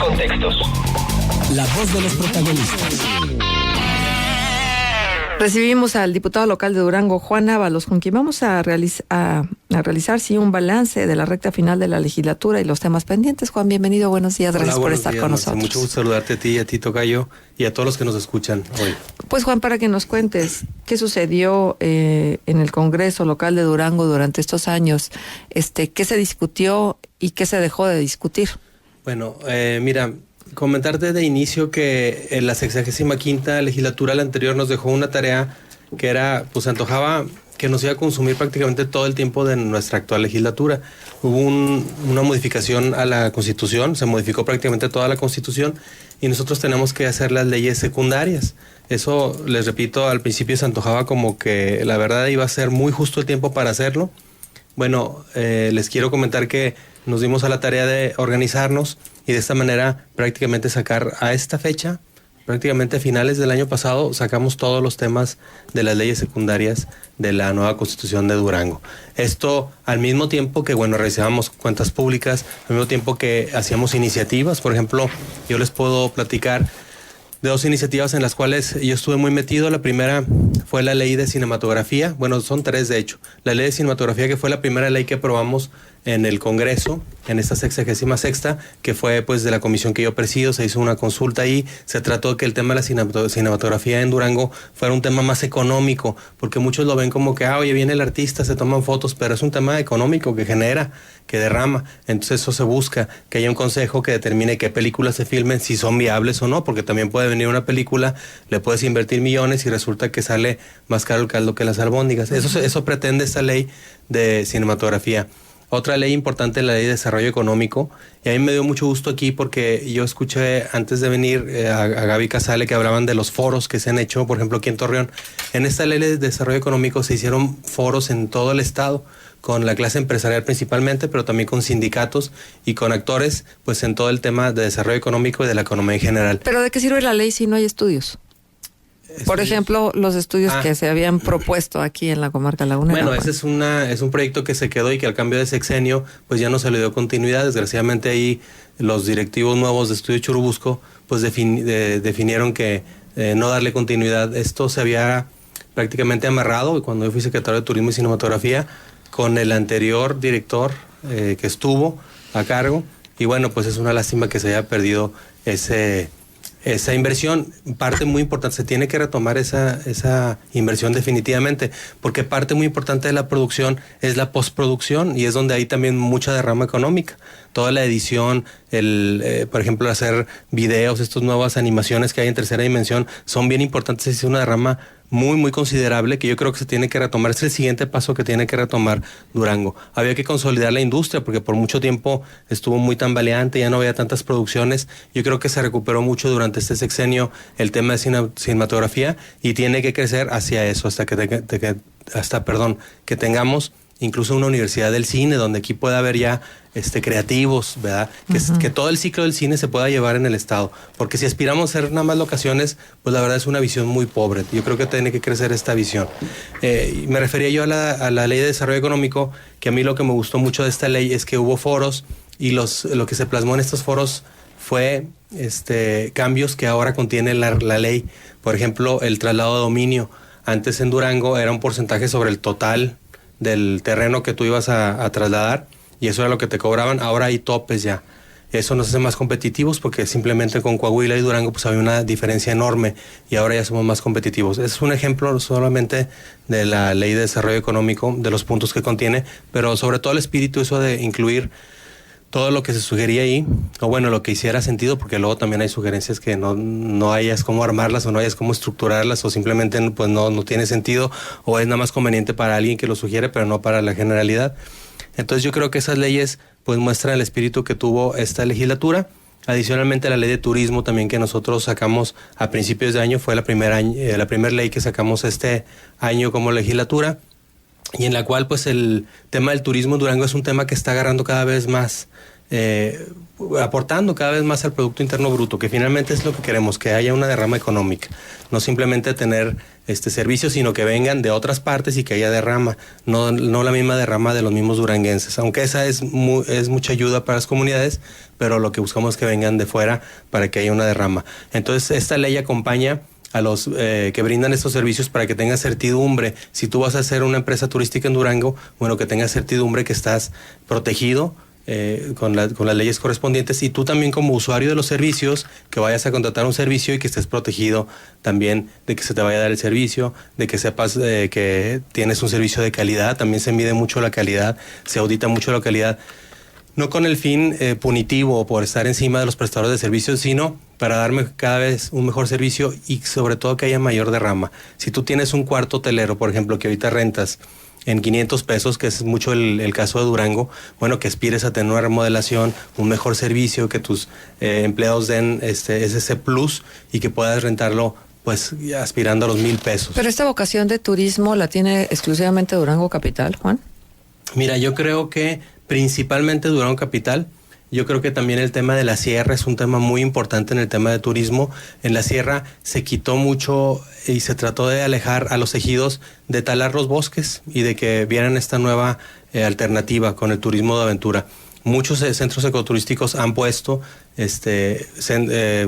contextos. La voz de los protagonistas. Recibimos al diputado local de Durango, Juan Ábalos, con quien vamos a realizar un balance de la recta final de la legislatura y los temas pendientes. Juan, bienvenido, buenos días, gracias por estar con nosotros. Mucho gusto saludarte a ti y a ti, tocayo, y a todos los que nos escuchan hoy. Pues Juan, para que nos cuentes qué sucedió en el Congreso local de Durango durante estos años, qué se discutió y qué se dejó de discutir. Bueno, mira, comentarte de inicio que en la 65ª legislatura, la anterior, nos dejó una tarea que era, pues se antojaba que nos iba a consumir prácticamente todo el tiempo de nuestra actual legislatura. Hubo una modificación a la Constitución, se modificó prácticamente toda la Constitución y nosotros tenemos que hacer las leyes secundarias. Eso, les repito, al principio se antojaba como que la verdad iba a ser muy justo el tiempo para hacerlo. Bueno, les quiero comentar que nos dimos a la tarea de organizarnos y de esta manera prácticamente sacar a esta fecha, prácticamente a finales del año pasado, sacamos todos los temas de las leyes secundarias de la nueva Constitución de Durango. Esto al mismo tiempo que, bueno, realizábamos cuentas públicas, al mismo tiempo que hacíamos iniciativas. Por ejemplo, yo les puedo platicar de dos iniciativas en las cuales yo estuve muy metido. La primera fue la ley de cinematografía. Bueno, son tres de hecho. La ley de cinematografía, que fue la primera ley que aprobamos en el Congreso, en esta 66ª, que fue pues de la comisión que yo presido. Se hizo una consulta ahí, se trató de que el tema de la cinematografía en Durango fuera un tema más económico, porque muchos lo ven como que, oye, viene el artista, se toman fotos, pero es un tema económico que genera, que derrama. Entonces eso se busca, que haya un consejo que determine qué películas se filmen, si son viables o no, porque también puede venir una película, le puedes invertir millones y resulta que sale más caro el caldo que las albóndigas. Eso pretende esta ley de cinematografía. Otra ley importante es la ley de desarrollo económico, y a mí me dio mucho gusto aquí porque yo escuché antes de venir a Gaby Casale que hablaban de los foros que se han hecho, por ejemplo, aquí en Torreón. En esta ley de desarrollo económico se hicieron foros en todo el estado, con la clase empresarial principalmente, pero también con sindicatos y con actores, pues en todo el tema de desarrollo económico y de la economía en general. ¿Pero de qué sirve la ley si no hay estudios? Por ejemplo, los estudios que se habían propuesto aquí en la comarca lagunera. Bueno, ese es un proyecto que se quedó y que al cambio de sexenio pues ya no se le dio continuidad. Desgraciadamente ahí los directivos nuevos de Estudio Churubusco pues definieron que no darle continuidad. Esto se había prácticamente amarrado, y cuando yo fui secretario de Turismo y Cinematografía, con el anterior director que estuvo a cargo, y bueno, pues es una lástima que se haya perdido esa inversión. Parte muy importante, se tiene que retomar esa inversión definitivamente, porque parte muy importante de la producción es la postproducción, y es donde hay también mucha derrama económica. Toda la edición, por ejemplo, hacer videos, estas nuevas animaciones que hay en tercera dimensión, son bien importantes. Es una derrama muy, muy considerable que yo creo que se tiene que retomar. Es el siguiente paso que tiene que retomar Durango. Había que consolidar la industria porque por mucho tiempo estuvo muy tambaleante, ya no había tantas producciones. Yo creo que se recuperó mucho durante este sexenio el tema de cinematografía, y tiene que crecer hacia eso hasta que tengamos incluso una universidad del cine, donde aquí pueda haber ya creativos, ¿verdad? Que todo el ciclo del cine se pueda llevar en el estado. Porque si aspiramos a hacer nada más locaciones, pues la verdad es una visión muy pobre. Yo creo que tiene que crecer esta visión. Me refería yo a la ley de desarrollo económico, que a mí lo que me gustó mucho de esta ley es que hubo foros, y lo que se plasmó en estos foros fue cambios que ahora contiene la ley. Por ejemplo, el traslado de dominio. Antes en Durango era un porcentaje sobre el total del terreno que tú ibas a trasladar, y eso era lo que te cobraban. Ahora hay topes ya. Eso nos hace más competitivos, porque simplemente con Coahuila y Durango pues había una diferencia enorme, y ahora ya somos más competitivos. Es un ejemplo solamente de la ley de desarrollo económico, de los puntos que contiene, pero sobre todo el espíritu, eso de incluir todo lo que se sugería ahí, o bueno, lo que hiciera sentido, porque luego también hay sugerencias que no hayas cómo armarlas, o no hayas cómo estructurarlas, o simplemente pues no tiene sentido, o es nada más conveniente para alguien que lo sugiere, pero no para la generalidad. Entonces yo creo que esas leyes pues muestran el espíritu que tuvo esta legislatura. Adicionalmente, la ley de turismo también, que nosotros sacamos a principios de año, fue la primera ley que sacamos este año como legislatura, y en la cual pues el tema del turismo en Durango es un tema que está agarrando cada vez más, aportando cada vez más al Producto Interno Bruto, que finalmente es lo que queremos, que haya una derrama económica, no simplemente tener servicios, sino que vengan de otras partes y que haya derrama, no la misma derrama de los mismos duranguenses, aunque esa es mucha ayuda para las comunidades, pero lo que buscamos es que vengan de fuera para que haya una derrama. Entonces esta ley acompaña a los que brindan estos servicios para que tengas certidumbre. Si tú vas a hacer una empresa turística en Durango, bueno, que tengas certidumbre que estás protegido con las leyes correspondientes, y tú también como usuario de los servicios, que vayas a contratar un servicio y que estés protegido también de que se te vaya a dar el servicio, de que sepas que tienes un servicio de calidad. También se mide mucho la calidad, se audita mucho la calidad, no con el fin punitivo o por estar encima de los prestadores de servicios, sino para darme cada vez un mejor servicio y sobre todo que haya mayor derrama. Si tú tienes un cuarto hotelero, por ejemplo, que ahorita rentas en 500 pesos, que es mucho el caso de Durango, bueno, que aspires a tener una remodelación, un mejor servicio, que tus empleados den ese plus y que puedas rentarlo pues aspirando a los 1,000 pesos. Pero esta vocación de turismo la tiene exclusivamente Durango Capital, Juan. Mira, yo creo que principalmente Durango Capital. Yo creo que también el tema de la sierra es un tema muy importante en el tema de turismo. En la sierra se quitó mucho y se trató de alejar a los ejidos de talar los bosques y de que vieran esta nueva alternativa con el turismo de aventura. Muchos centros ecoturísticos han puesto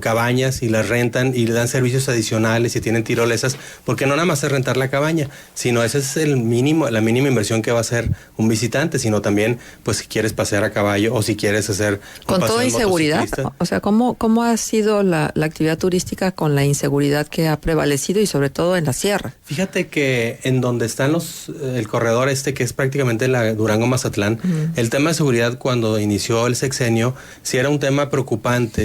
cabañas y las rentan y le dan servicios adicionales y tienen tirolesas, porque no nada más es rentar la cabaña, sino ese es la mínima inversión que va a hacer un visitante, sino también pues si quieres pasear a caballo o si quieres hacer con toda inseguridad. O sea, ¿cómo ha sido la actividad turística con la inseguridad que ha prevalecido y sobre todo en la sierra? Fíjate que en donde están el corredor que es prácticamente la Durango-Mazatlán, el tema de seguridad cuando inició el sexenio sí era un tema preocupante.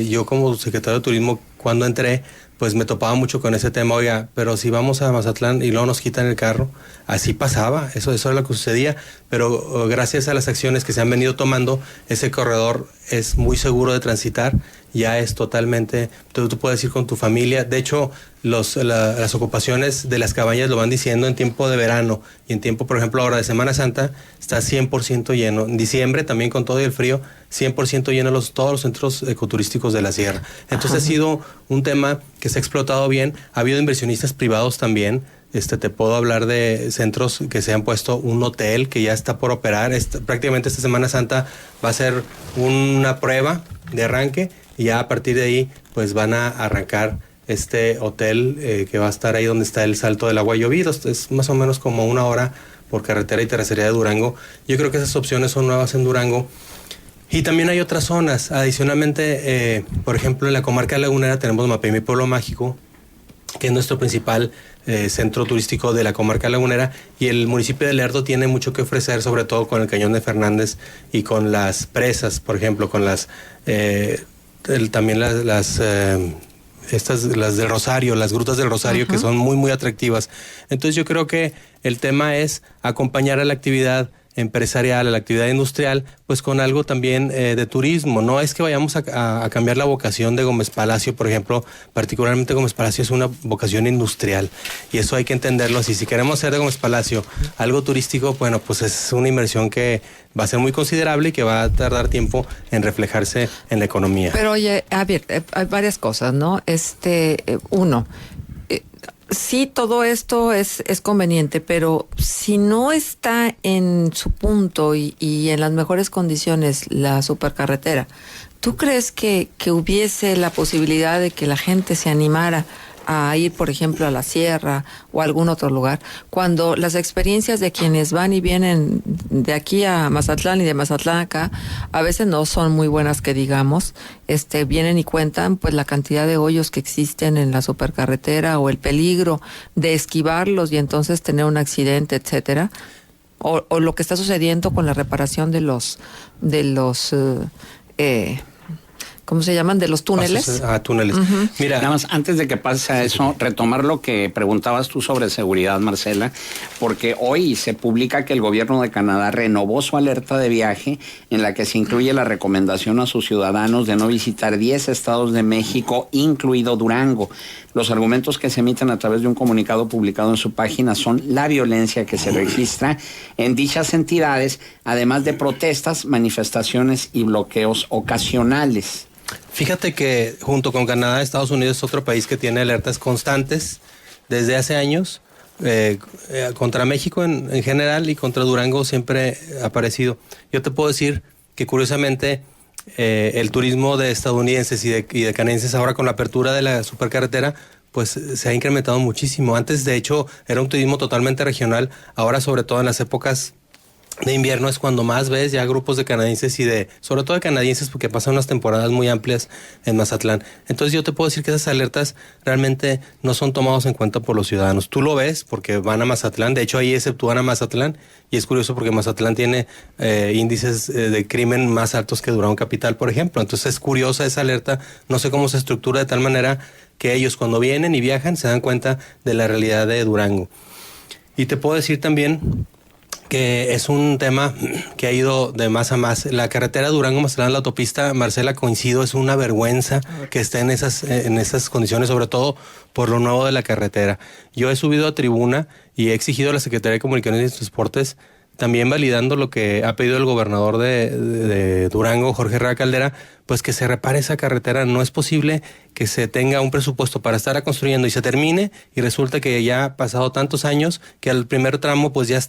Yo como secretario de Turismo, cuando entré, pues me topaba mucho con ese tema. Oiga, pero si vamos a Mazatlán y luego nos quitan el carro, así pasaba, eso era lo que sucedía, pero gracias a las acciones que se han venido tomando, ese corredor es muy seguro de transitar, ya es totalmente, tú puedes ir con tu familia. De hecho, las ocupaciones de las cabañas lo van diciendo en tiempo de verano y en tiempo, por ejemplo, ahora de Semana Santa, está 100% lleno. En diciembre, también con todo y el frío, 100% lleno todos los centros ecoturísticos de la sierra. Entonces ha sido un tema que se ha explotado bien. Ha habido inversionistas privados también. Te puedo hablar de centros que se han puesto, un hotel que ya está por operar. Prácticamente esta Semana Santa va a ser una prueba de arranque y ya a partir de ahí pues van a arrancar este hotel que va a estar ahí donde está el Salto del Agua Llovido. Es más o menos como 1 hora por carretera y terracería de Durango. Yo creo que esas opciones son nuevas en Durango. Y también hay otras zonas. Adicionalmente, por ejemplo, en la comarca lagunera tenemos Mapimi Pueblo Mágico, que es nuestro principal centro turístico de la comarca lagunera, y el municipio de Lerdo tiene mucho que ofrecer, sobre todo con el Cañón de Fernández y con las presas, por ejemplo, con también las del Rosario, las grutas del Rosario, que son muy, muy atractivas. Entonces yo creo que el tema es acompañar a la actividad empresarial, a la actividad industrial, pues con algo también de turismo. No es que vayamos a cambiar la vocación de Gómez Palacio, por ejemplo, particularmente Gómez Palacio es una vocación industrial y eso hay que entenderlo así. Si queremos hacer de Gómez Palacio algo turístico, bueno, pues es una inversión que va a ser muy considerable y que va a tardar tiempo en reflejarse en la economía. Pero oye, hay varias cosas, ¿no? Uno, sí, todo esto es conveniente, pero si no está en su punto y en las mejores condiciones la supercarretera, ¿tú crees que hubiese la posibilidad de que la gente se animara a ir, por ejemplo, a la sierra o a algún otro lugar, cuando las experiencias de quienes van y vienen de aquí a Mazatlán y de Mazatlán acá, a veces no son muy buenas que digamos, vienen y cuentan pues la cantidad de hoyos que existen en la supercarretera o el peligro de esquivarlos y entonces tener un accidente, etcétera, o lo que está sucediendo con la reparación de los ¿cómo se llaman? De los túneles. Túneles. Mira, nada más, antes de que pase a eso, retomar lo que preguntabas tú sobre seguridad, Marcela, porque hoy se publica que el gobierno de Canadá renovó su alerta de viaje en la que se incluye la recomendación a sus ciudadanos de no visitar 10 estados de México, incluido Durango. Los argumentos que se emiten a través de un comunicado publicado en su página son la violencia que se registra en dichas entidades, además de protestas, manifestaciones y bloqueos ocasionales. Fíjate que junto con Canadá, Estados Unidos es otro país que tiene alertas constantes desde hace años, contra México en general y contra Durango siempre ha aparecido. Yo te puedo decir que curiosamente el turismo de estadounidenses y de canadienses ahora con la apertura de la supercarretera pues se ha incrementado muchísimo. Antes de hecho era un turismo totalmente regional, ahora sobre todo en las épocas de invierno es cuando más ves ya grupos de canadienses sobre todo de canadienses porque pasan unas temporadas muy amplias en Mazatlán. Entonces yo te puedo decir que esas alertas realmente no son tomadas en cuenta por los ciudadanos. Tú lo ves porque van a Mazatlán, de hecho ahí exceptúan a Mazatlán y es curioso porque Mazatlán tiene índices de crimen más altos que Durango Capital, por ejemplo. Entonces es curiosa esa alerta, no sé cómo se estructura de tal manera que ellos cuando vienen y viajan se dan cuenta de la realidad de Durango. Y te puedo decir también que es un tema que ha ido de más a más. La carretera Durango-Mazatlán, la autopista, Marcela, coincido, es una vergüenza que esté en esas condiciones, sobre todo por lo nuevo de la carretera. Yo he subido a tribuna y he exigido a la Secretaría de Comunicaciones y Transportes, también validando lo que ha pedido el gobernador de Durango, Jorge Herrera Caldera, pues que se repare esa carretera. No es posible que se tenga un presupuesto para estar construyendo y se termine y resulta que ya ha pasado tantos años que el primer tramo pues ya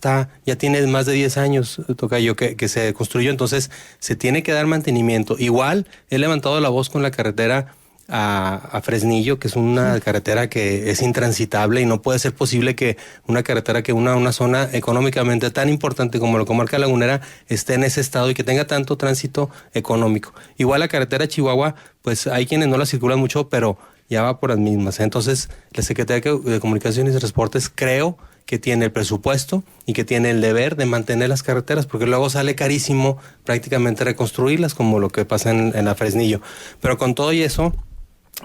tiene más de 10 años, tocayo, que se construyó. Entonces se tiene que dar mantenimiento. Igual he levantado la voz con la carretera a Fresnillo, que es una carretera que es intransitable y no puede ser posible que una carretera que una zona económicamente tan importante como la comarca lagunera esté en ese estado y que tenga tanto tránsito económico. Igual la carretera Chihuahua, pues hay quienes no la circulan mucho, pero ya va por las mismas. Entonces, la Secretaría de Comunicaciones y Transportes creo que tiene el presupuesto y que tiene el deber de mantener las carreteras, porque luego sale carísimo prácticamente reconstruirlas, como lo que pasa en la Fresnillo. Pero con todo y eso,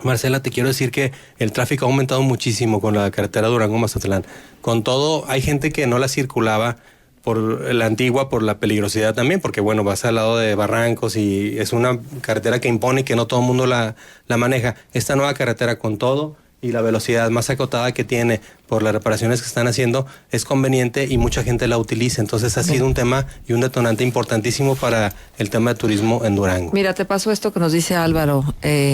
Marcela, te quiero decir que el tráfico ha aumentado muchísimo con la carretera Durango-Mazatlán. Con todo, hay gente que no la circulaba por la antigua, por la peligrosidad también, porque bueno, vas al lado de barrancos y es una carretera que impone y que no todo el mundo la maneja. Esta nueva carretera con todo y la velocidad más acotada que tiene por las reparaciones que están haciendo es conveniente y mucha gente la utiliza. Entonces ha sido un tema y un detonante importantísimo para el tema de turismo en Durango. Mira, te paso esto que nos dice Álvaro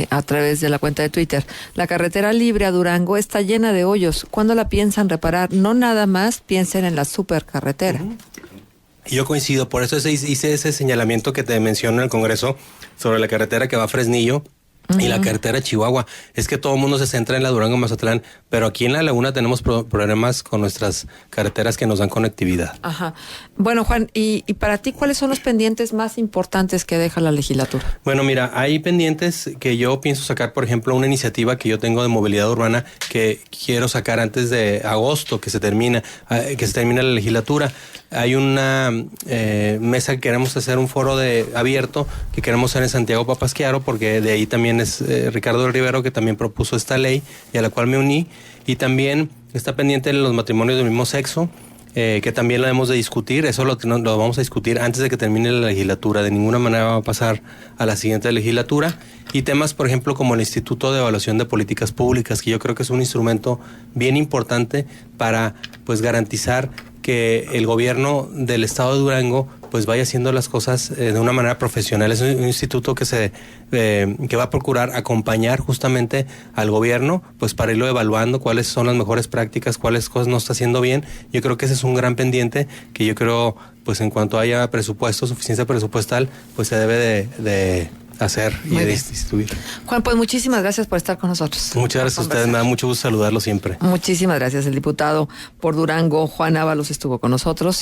a través de la cuenta de Twitter. La carretera libre a Durango está llena de hoyos. ¿Cuándo la piensan reparar? No nada más piensen en la supercarretera. Y yo coincido, por eso hice ese señalamiento que te menciono en el Congreso sobre la carretera que va a Fresnillo y la carretera Chihuahua. Es que todo el mundo se centra en la Durango-Mazatlán, pero aquí en la laguna tenemos problemas con nuestras carreteras que nos dan conectividad. Ajá. Bueno, Juan, y para ti, ¿cuáles son los pendientes más importantes que deja la legislatura? Bueno, mira, hay pendientes que yo pienso sacar, por ejemplo, una iniciativa que yo tengo de movilidad urbana que quiero sacar antes de agosto, que se termina la legislatura. Hay una mesa que queremos hacer, un foro abierto que queremos hacer en Santiago Papasquiaro, porque de ahí también es Ricardo Rivero, que también propuso esta ley y a la cual me uní. Y también está pendiente los matrimonios del mismo sexo, que también lo debemos de discutir. Eso lo vamos a discutir antes de que termine la legislatura. De ninguna manera va a pasar a la siguiente legislatura. Y temas, por ejemplo, como el Instituto de Evaluación de Políticas Públicas, que yo creo que es un instrumento bien importante para pues garantizar que el gobierno del estado de Durango pues vaya haciendo las cosas de una manera profesional. Es un instituto que va a procurar acompañar justamente al gobierno pues para irlo evaluando cuáles son las mejores prácticas, cuáles cosas no está haciendo bien. Yo creo que ese es un gran pendiente que yo creo pues en cuanto haya presupuesto, suficiencia presupuestal, pues se debe de hacer y de distribuir. Juan, pues muchísimas gracias por estar con nosotros. Muchas gracias a ustedes, me da mucho gusto saludarlos siempre. Muchísimas gracias. El diputado por Durango, Juan Ábalos, estuvo con nosotros.